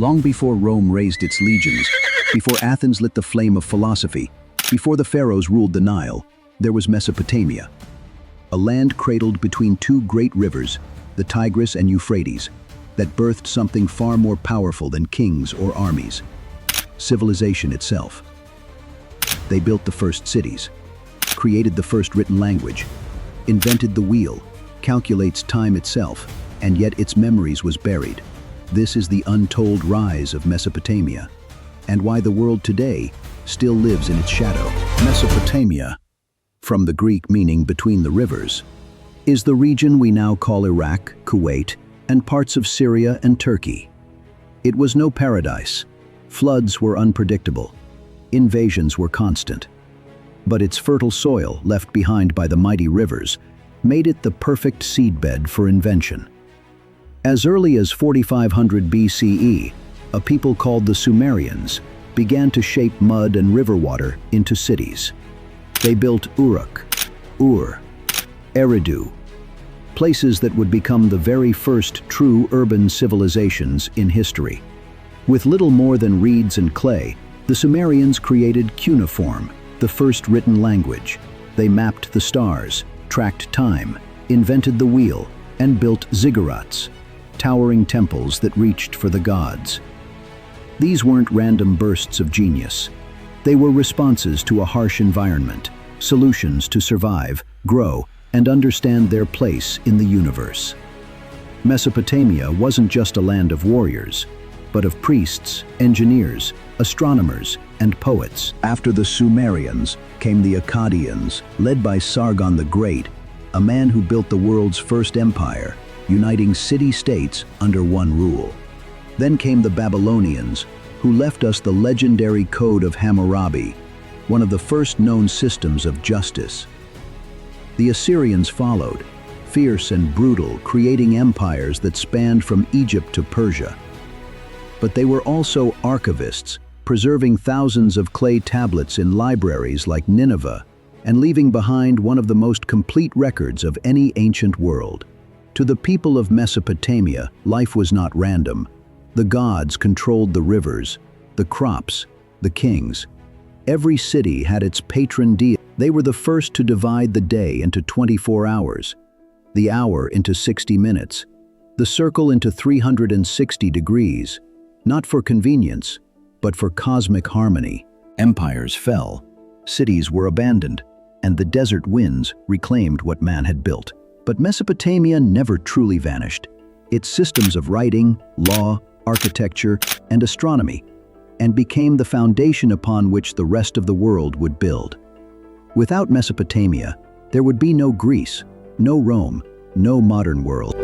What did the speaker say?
Long before Rome raised its legions, before Athens lit the flame of philosophy, before the pharaohs ruled the Nile, there was Mesopotamia, a land cradled between two great rivers, the Tigris and Euphrates, that birthed something far more powerful than kings or armies: civilization itself. They built the first cities, created the first written language, invented the wheel, calculates time itself, and yet its memories was buried. This is the untold rise of Mesopotamia, and why the world today still lives in its shadow. Mesopotamia, from the Greek meaning between the rivers, is the region we now call Iraq, Kuwait, and parts of Syria and Turkey. It was no paradise. Floods were unpredictable. Invasions were constant. But its fertile soil, left behind by the mighty rivers, made it the perfect seedbed for invention. As early as 4500 BCE, a people called the Sumerians began to shape mud and river water into cities. They built Uruk, Ur, Eridu, places that would become the very first true urban civilizations in history. With little more than reeds and clay, the Sumerians created cuneiform, the first written language. They mapped the stars, tracked time, invented the wheel, and built ziggurats, towering temples that reached for the gods. These weren't random bursts of genius. They were responses to a harsh environment, solutions to survive, grow, and understand their place in the universe. Mesopotamia wasn't just a land of warriors, but of priests, engineers, astronomers, and poets. After the Sumerians came the Akkadians, led by Sargon the Great, a man who built the world's first empire, uniting city-states under one rule. Then came the Babylonians, who left us the legendary Code of Hammurabi, one of the first known systems of justice. The Assyrians followed, fierce and brutal, creating empires that spanned from Egypt to Persia. But they were also archivists, preserving thousands of clay tablets in libraries like Nineveh, and leaving behind one of the most complete records of any ancient world. To the people of Mesopotamia, life was not random. The gods controlled the rivers, the crops, the kings. Every city had its patron deity. They were the first to divide the day into 24 hours, the hour into 60 minutes, the circle into 360 degrees, not for convenience, but for cosmic harmony. Empires fell, cities were abandoned, and the desert winds reclaimed what man had built. But Mesopotamia never truly vanished. Its systems of writing, law, architecture, and astronomy, and became the foundation upon which the rest of the world would build. Without Mesopotamia, there would be no Greece, no Rome, no modern world.